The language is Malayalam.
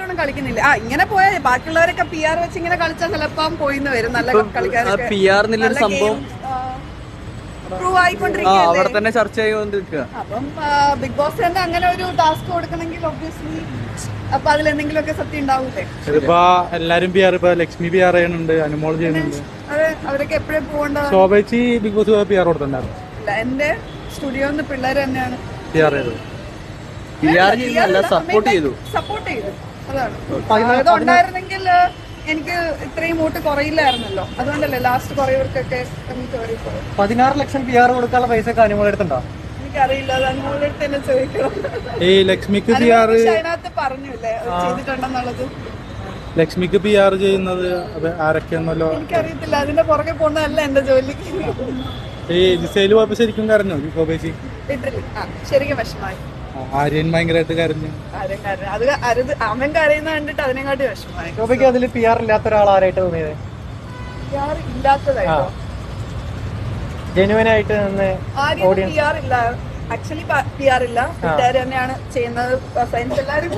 നല്ലോണം കളിക്കുന്നില്ല. ഇങ്ങനെ പോയാൽ ബാക്കിയുള്ളവരൊക്കെ PR വെച്ച് ഇങ്ങനെ കളിച്ചാൽ ചിലപ്പം പോയിന്ന് വരും. നല്ല കളിക്കാരൊക്കെ അവിടെ തന്നെ ചർച്ച ചെയ്തുകൊണ്ടിരിക്കുക. അപ്പം ബിഗ് ബോസ് തന്നെ അങ്ങനെ ഒരു ടാസ്ക് കൊടുക്കണമെങ്കിൽ ഒബ്വിയസ്ലി അപ്പൊ അതിലെന്തെങ്കിലുമൊക്കെ സത്യം ഉണ്ടാവൂലേ. ഇതിപ്പോ എല്ലാരും PR, ഇപ്പൊ ലക്ഷ്മി PR ചെയ്യുന്നുണ്ട്, അനുമോൾ ചെയ്യുന്നുണ്ട്. അതെ, അവരൊക്കെ എപ്പോഴും പോകേണ്ട. ശോഭേച്ചി ബിഗ് ബോസ് PR കൊടുത്തിട്ടുണ്ടായിരുന്നു. എന്റെ സ്റ്റുഡിയോന്ന് പിള്ളേര് തന്നെയാണ് PR ചെയ്തത്. സപ്പോർട്ട് ചെയ്തു. അതാണ് അത് ഉണ്ടായിരുന്നെങ്കിൽ എനിക്ക് ഇത്രയും വോട്ട് കുറയില്ലായിരുന്നല്ലോ. അതുകൊണ്ടല്ലേ ലാസ്റ്റ് കുറേവർക്കൊക്കെ 16 ലക്ഷം PR കൊടുക്കാനുള്ള പൈസ അനുമോൾ എടുത്തുണ്ടോ? എനിക്കറിയില്ല, അത് അനുമോളുടെ അടുത്ത് തന്നെ ചോദിക്കണം. ഈ ലക്ഷ്മിക്ക് PR അതിനകത്ത് പറഞ്ഞില്ലേ ചെയ്തിട്ടുണ്ടെന്നുള്ളത്. ലക്ഷ്മിക്ക് PR ചെയ്യുന്നത് ആരൊക്കെയാണല്ലോ എനിക്കറിയത്തില്ല. അതിന്റെ പുറകെ പോകുന്നതല്ല എന്റെ ജോലിക്ക്. ഈ ജിസേല് പോയപ്പോ ശരിക്കും കരഞ്ഞോ ശോഭേച്ചി? ശരിക്കും വിഷമായി. ആര്യൻ ഭയങ്കരമായിട്ട് കരഞ്ഞു. അവൻ കരയുന്ന കണ്ടിട്ട് അതിനെക്കാട്ടി വിഷമായി. ശോഭയ്ക്ക് അതിൽ PR ഇല്ലാത്ത ഒരാളാരായിട്ട് തോന്നിയത്? PR ഇല്ലാത്തതായിട്ടോ? ജെനുവനായിട്ട് ആക്ച്വലി PR ഇല്ല, വീട്ടുകാർ തന്നെയാണ് ചെയ്യുന്നത്. സയൻസ് എല്ലാവരും